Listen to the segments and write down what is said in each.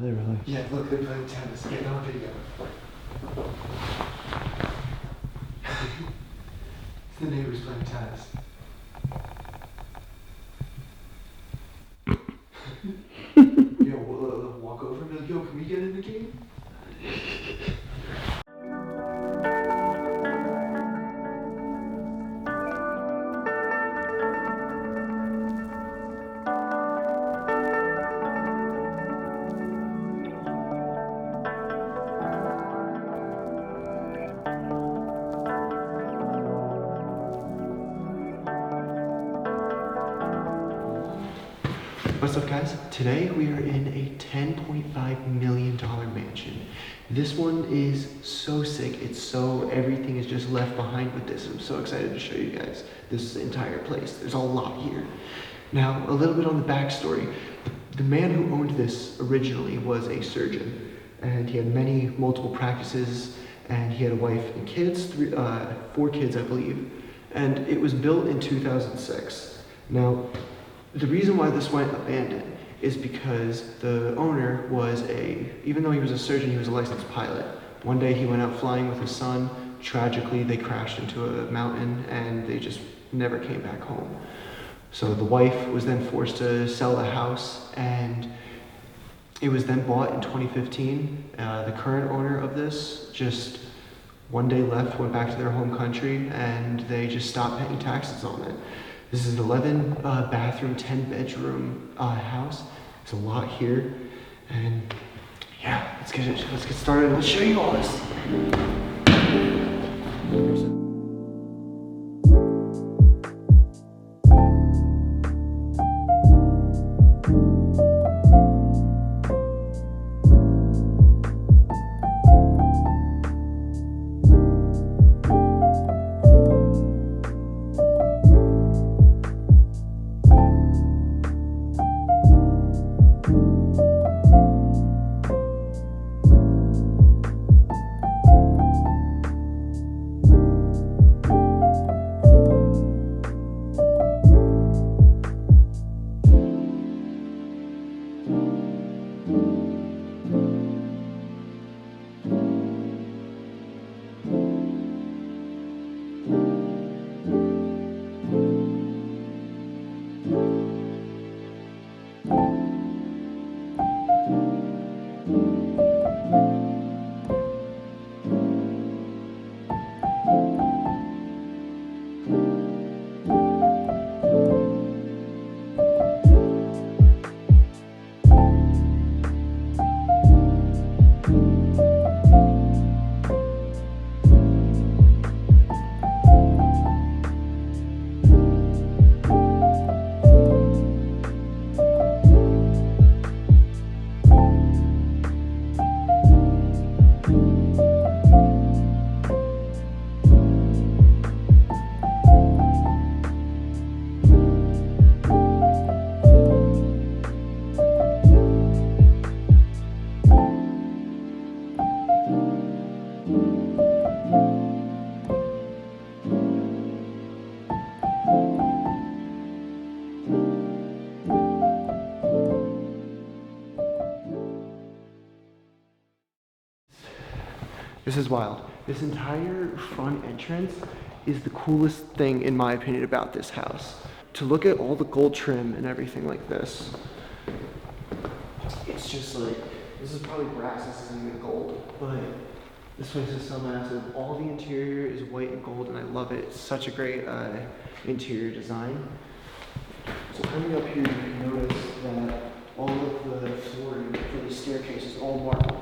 Are they really? Yeah, look, they're playing tennis. Get on video. It's the neighbors playing tennis. Yo, we'll walk over and be like, yo, can we get in the game? What's up, guys? Today we are in a $10.5 million mansion. This one is so sick. Everything is just left behind with this. I'm so excited to show you guys this entire place. There's a lot here. Now, a little bit on the backstory. The man who owned this originally was a surgeon, and he had multiple practices, and he had a wife and kids, 4 kids, I believe. And it was built in 2006. Now, the reason why this went abandoned is because the owner even though he was a surgeon, he was a licensed pilot. One day he went out flying with his son. Tragically, they crashed into a mountain and they just never came back home. So the wife was then forced to sell the house, and it was then bought in 2015. The current owner of this just one day left, went back to their home country, and they just stopped paying taxes on it. This is an 11 bathroom, 10 bedroom house. There's a lot here, and yeah, let's get started. Let's show you all this. This is wild. This entire front entrance is the coolest thing, in my opinion, about this house. To look at all the gold trim and everything like this, it's just like, this is probably brass, this isn't even gold, but this place is so massive. All the interior is white and gold, and I love it. It's such a great interior design. So coming up here, you can notice that all of the flooring for the staircase is all marble.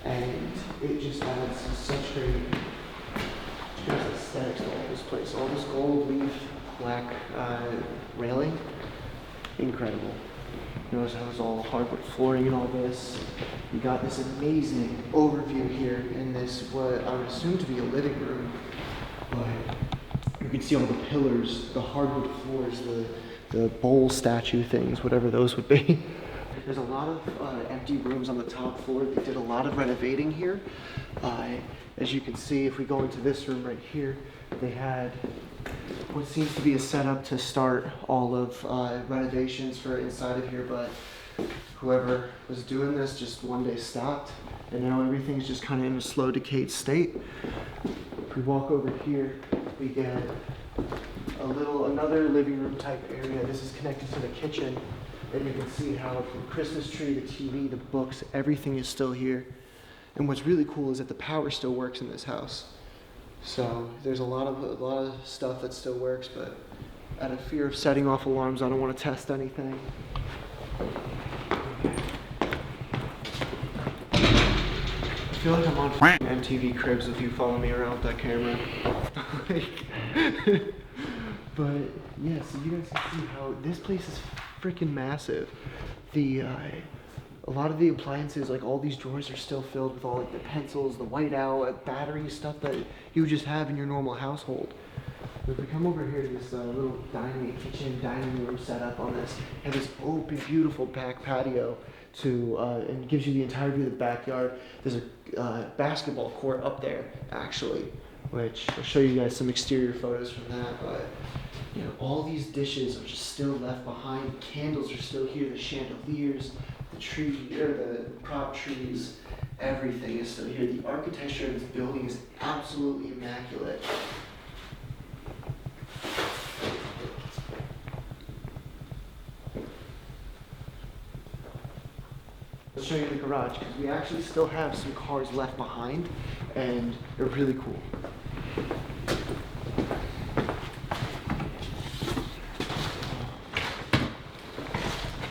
And it just adds such great aesthetics to all this place. All this gold leaf, black railing, incredible. Notice how it's all hardwood flooring and all this. You got this amazing overview here in this, what I would assume to be a living room. But you can see all the pillars, the hardwood floors, the bowl statue things, whatever those would be. There's a lot of empty rooms on the top floor. They did a lot of renovating here. As you can see, if we go into this room right here, they had what seems to be a setup to start all of renovations for inside of here, but Whoever was doing this just one day stopped, and now everything's just kind of in a slow decayed state. If we walk over here, we get another living room type area. This is connected to the kitchen, and you can see how from Christmas tree, the TV, the books, everything is still here. And what's really cool is that the power still works in this house. So there's a lot of stuff that still works, but out of fear of setting off alarms, I don't want to test anything. I feel like I'm on MTV Cribs if you follow me around with that camera. But yeah, so you guys can see how this place is freaking massive. A lot of the appliances, like all these drawers are still filled with all like the pencils, the whiteout, batteries, stuff that you just have in your normal household. If we come over here to this little dining room setup on this, and this open, beautiful back patio and it gives you the entire view of the backyard. There's a basketball court up there, actually, which I'll show you guys some exterior photos from that. But you know, all these dishes are just still left behind. Candles are still here. The chandeliers, the prop trees, everything is still here. The architecture of this building is absolutely immaculate. I'll show you the garage because we actually still have some cars left behind, and they're really cool.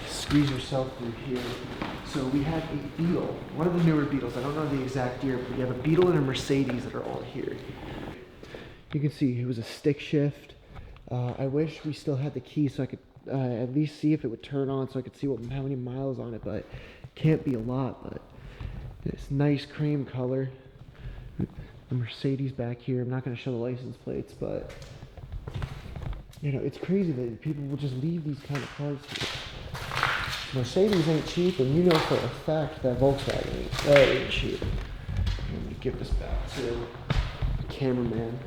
Squeeze yourself through here. So we have a Beetle, one of the newer Beetles. I don't know the exact year, but we have a Beetle and a Mercedes that are all here. You can see it was a stick shift. I wish we still had the key so I could at least see if it would turn on, so I could see how many miles on it, but can't be a lot. But this nice cream color. The Mercedes back here. I'm not going to show the license plates, but you know, it's crazy that people will just leave these kind of cars here. Mercedes ain't cheap, and you know for a fact that Volkswagen ain't cheap. Let me give this back to the cameraman.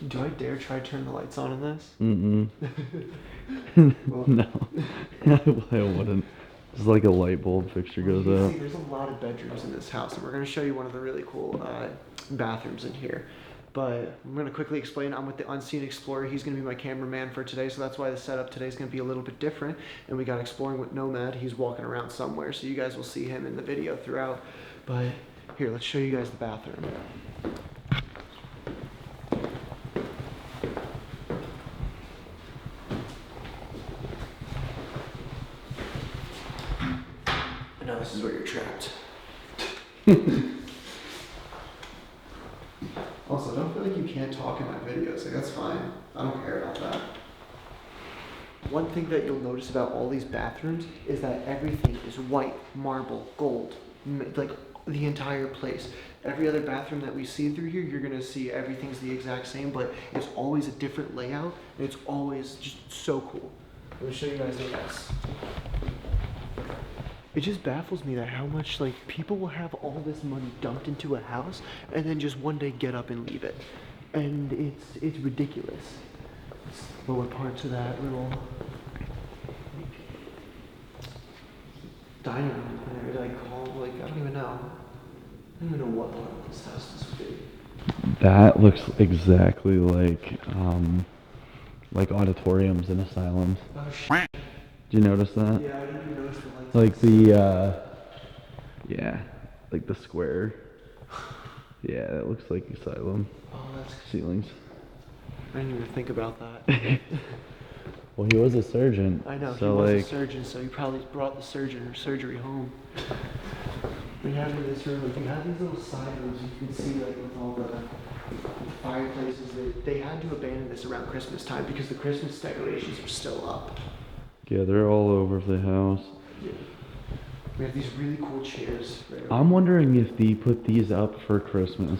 Do I dare try to turn the lights on in this? Well, no, I wouldn't. It's like a light bulb fixture goes out. See, there's a lot of bedrooms in this house, and we're going to show you one of the really cool bathrooms in here. But I'm going to quickly explain. I'm with the Unseen Explorer. He's going to be my cameraman for today, so that's why the setup today is going to be a little bit different. And we got Exploring with Nomad. He's walking around somewhere, so you guys will see him in the video throughout. But here, let's show you guys the bathroom. Now this is where you're trapped. Also, don't feel like you can't talk in my videos. Like, that's fine. I don't care about that. One thing that you'll notice about all these bathrooms is that everything is white, marble, gold. Like, the entire place. Every other bathroom that we see through here, you're gonna see everything's the exact same, but it's always a different layout, and it's always just so cool. Let me show you guys the rest. It just baffles me that how much like people will have all this money dumped into a house and then just one day get up and leave it, and it's ridiculous. It's lower parts of that little dining room there, like I don't even know. I don't even know what part of this house this would be. That looks exactly like auditoriums in asylums. Oh shit. Did you notice that? Yeah, I didn't even notice the lights. Like the like the square. Yeah, that looks like asylum. Oh, that's. Ceilings. I didn't even think about that. Well, he was a surgeon. I know, so he was a surgeon, so he probably brought the surgery home. We have in this room, like, you have these little side rooms you can see, like, with all the fireplaces. They had to abandon this around Christmas time because the Christmas decorations were still up. Yeah, they're all over the house. Yeah. We have these really cool chairs. Right, I'm wondering if they put these up for Christmas.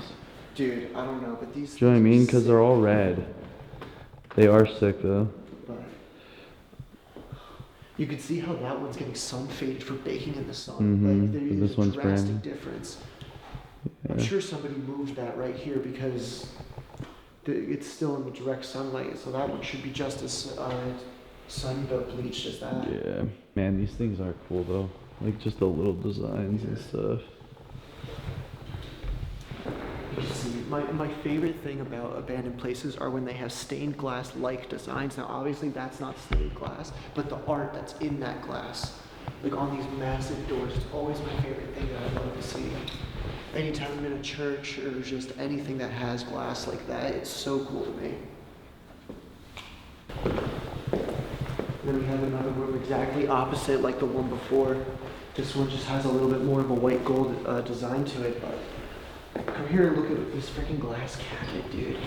Dude, I don't know, but these. Do you know what I mean? Because they're all red. They are sick though. But you can see how that one's getting sun faded for baking in the sun. Mm-hmm. Like, there This is a one's drastic brand. difference. I'm Yeah. sure somebody moved that right here because it's still in the direct sunlight, so that one should be just as bleached as that. Yeah. Man, these things are cool though. Like just the little designs and stuff. You see, my favorite thing about abandoned places are when they have stained glass like designs. Now obviously that's not stained glass, but the art that's in that glass, like on these massive doors, is always my favorite thing that I love to see. Anytime I'm in a church or just anything that has glass like that, it's so cool to me. Then we have another room exactly opposite like the one before. This one just has a little bit more of a white gold design to it, but come here and look at this freaking glass cabinet, dude.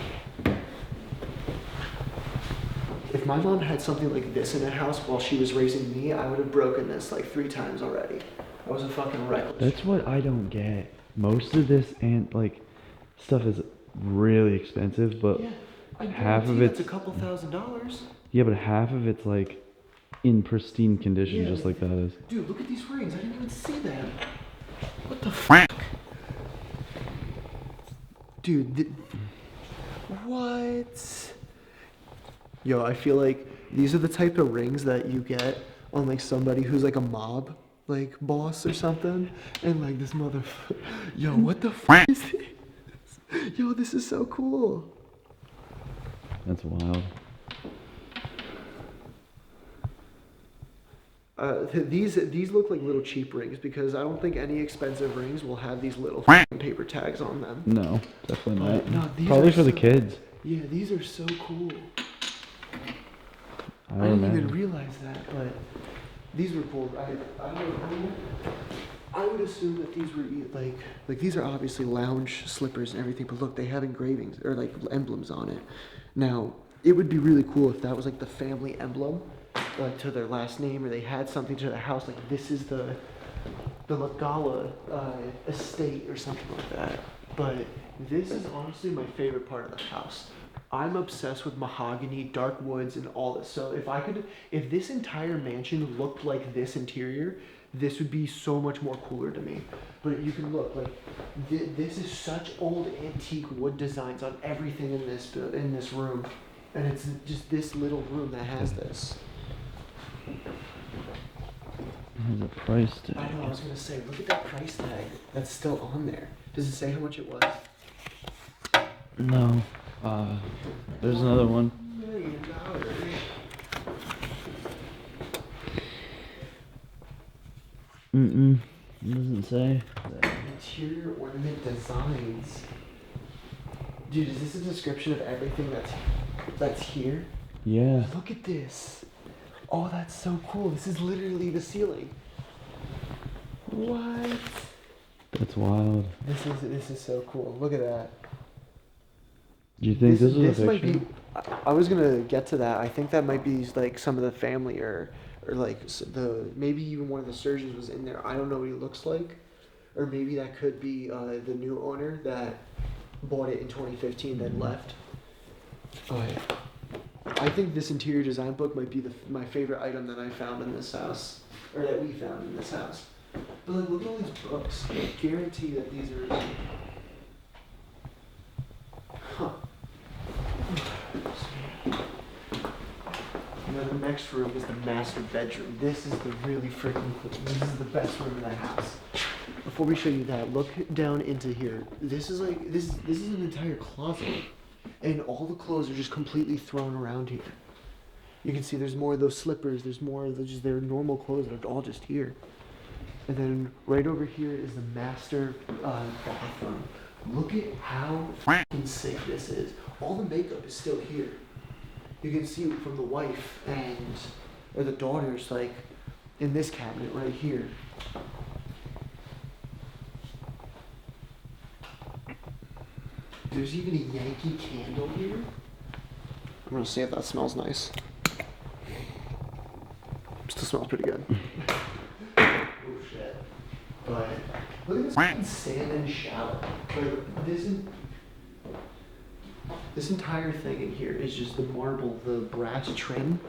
If my mom had something like this in her house while she was raising me, I would have broken this like 3 times already. I was a fucking reckless. That's what I don't get. Most of this and like stuff is really expensive, but Yeah, I half of guarantee that's it's a couple $1,000s. yeah, but half of it's like in pristine condition, Yeah, just like that is. Dude, look at these rings. I didn't even see them. What the fuck? Dude, what? Yo, I feel like these are the type of rings that you get on like somebody who's like a mob like boss or something. And like this motherfucker. Yo, what the fuck is this? Yo, this is so cool. That's wild. These look like little cheap rings because I don't think any expensive rings will have these little fucking paper tags on them. No, definitely not. No, these Probably are for the so- kids. Yeah, these are so cool. I I don't didn't even know. realize that, but these were cool. I would assume that these were like these are obviously lounge slippers and everything, but look, they have engravings or like emblems on it. Now, it would be really cool if that was like the family emblem, like to their last name, or they had something to their house, like this is the Lagala estate or something like that. But this is honestly my favorite part of the house. I'm obsessed with mahogany, dark woods, and all this. So if this entire mansion looked like this interior, this would be so much more cooler to me. But you can look like this is such old antique wood designs on everything in this room, and it's just this little room that has this. There's a price tag. I know. I was gonna say, look at that price tag that's still on there. Does it say how much it was? No. There's another one. $1 million. It doesn't say. Interior ornament designs. Dude, is this a description of everything that's here? Yeah. Look at this. Oh, that's so cool. This is literally the ceiling. What? That's wild. This is so cool. Look at that. Do you think this is a might picture? be. I was gonna get to that. I think that might be like some of the family or like maybe even one of the surgeons was in there. I don't know what he looks like, or maybe that could be the new owner that bought it in 2015 then left. But I think this interior design book might be my favorite item that I found in this house, or that we found in this house. But like, look at all these books. I guarantee that these are. Huh. Now the next room is the master bedroom. This is the really freaking cool. This is the best room in the house. Before we show you that, look down into here. This is like this is an entire closet, and all the clothes are just completely thrown around here. You can see there's more of those slippers. There's more of just their normal clothes that are all just here. And then right over here is the master bathroom. Look at how fucking sick this is. All the makeup is still here. You can see from the wife or the daughters, like in this cabinet right here. There's even a Yankee candle here. I'm gonna see if that smells nice. Still smells pretty good. Oh shit. But look at this fucking stand and shower. Like this entire thing in here is just the marble, the brass trim.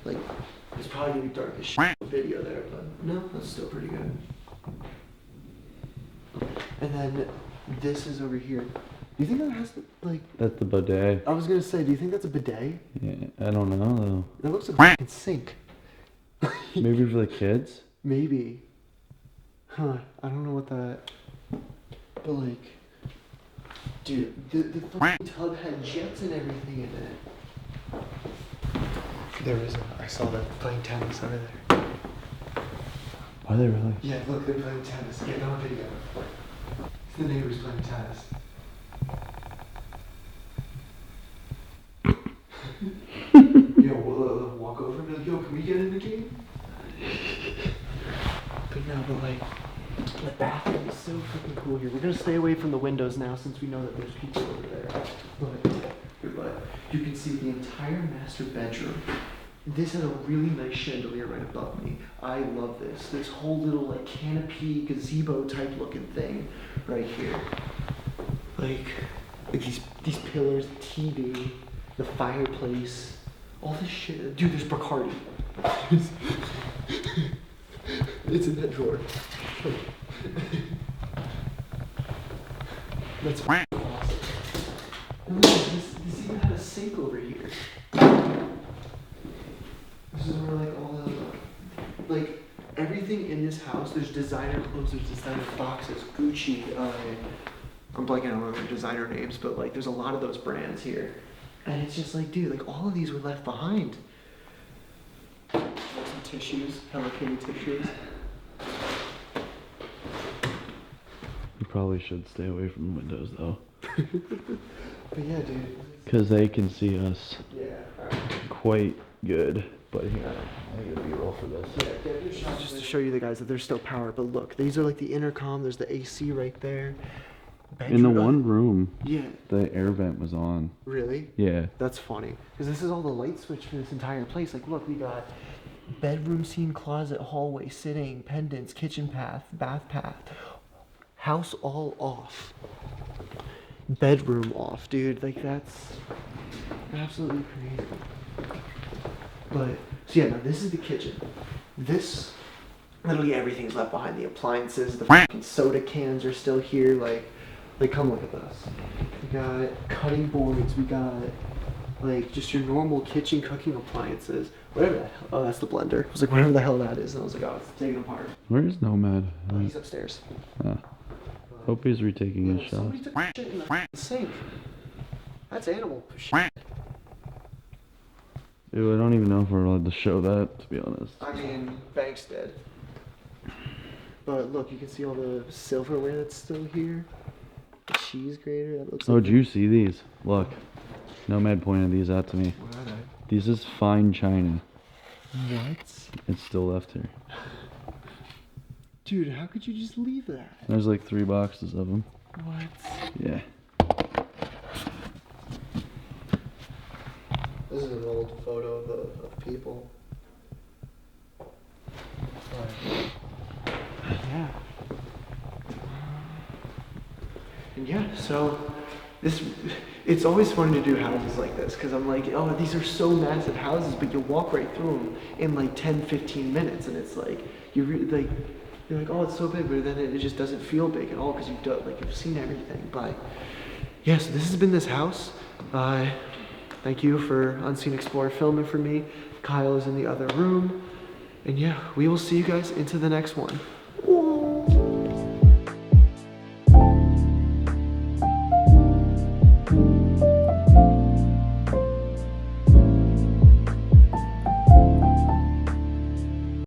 Like it's probably gonna be dark as shit in the video there, but no, that's still pretty good. And then This is over here. Do you think that has, like... That's the bidet. I was gonna say, do you think that's a bidet? Yeah, I don't know though. That looks like a fucking sink. Maybe for the kids? Maybe. Huh, I don't know what that... But like... Dude, the fucking tub had jets and everything in it. There is I saw them playing tennis over there. Are they really? Yeah, look, they're playing tennis. Get on video. It's the neighbors playing tennis. Yo, we'll walk over and be like, yo, can we get in the game? But no, but like, the bathroom is so freaking cool here. We're gonna stay away from the windows now since we know that there's people over there. But you can see the entire master bedroom. This has a really nice chandelier right above me. I love this. This whole little like canopy gazebo type looking thing right here. Like these pillars, the TV, the fireplace, all this shit. Dude, there's Bacardi. It's in that drawer. That's awesome. And look, this even had a sink over here. This is where like all the like everything in this house. There's designer clothes, there's designer boxes, Gucci. I'm blanking on the designer names, but like there's a lot of those brands here, and it's just like, dude, like all of these were left behind. Some tissues, Hello Kitty tissues. You probably should stay away from the windows though. But yeah, dude. Because they can see us Yeah. quite good. But here, I need a B-roll for this. Yeah, just to show you the guys that there's still power. But look, these are like the intercom. There's the AC right there. In the one room, yeah. the air vent was on. Really? Yeah. That's funny. Because this is all the light switch for this entire place. Like, look, we got bedroom scene, closet, hallway, sitting, pendants, kitchen path, bath path. House all off. Bedroom off, dude. Like, that's absolutely crazy. But, so yeah, now this is the kitchen. This, literally everything's left behind. The appliances, the fucking soda cans are still here. Like, come look at this. We got cutting boards. We got, like, just your normal kitchen cooking appliances. Whatever the hell. Oh, that's the blender. I was like, whatever the hell that is. And I was like, oh, it's taken apart. Where's Nomad? Oh, he's upstairs. Hope he's retaking his shot. Somebody took shit in the sink. That's animal shit. Dude, I don't even know if we're allowed to show that, to be honest. I mean, Banks did. But look, you can see all the silverware that's still here. The cheese grater, that looks Oh, like... did you see these? Look. Nomad pointed these out to me. What are they? These is fine china. What? It's still left here. Dude, how could you just leave that? There's like 3 boxes of them. What? Yeah. This is an old photo of people. But, yeah. And yeah, so it's always fun to do houses like this because I'm like, oh, these are so massive houses, but you walk right through them in like 10-15 minutes, and it's like you're like, oh, it's so big, but then it just doesn't feel big at all because you've seen everything. But yeah, so this has been this house. Thank you for Unseen Explorer filming for me. Kyle is in the other room, and yeah, we will see you guys into the next one.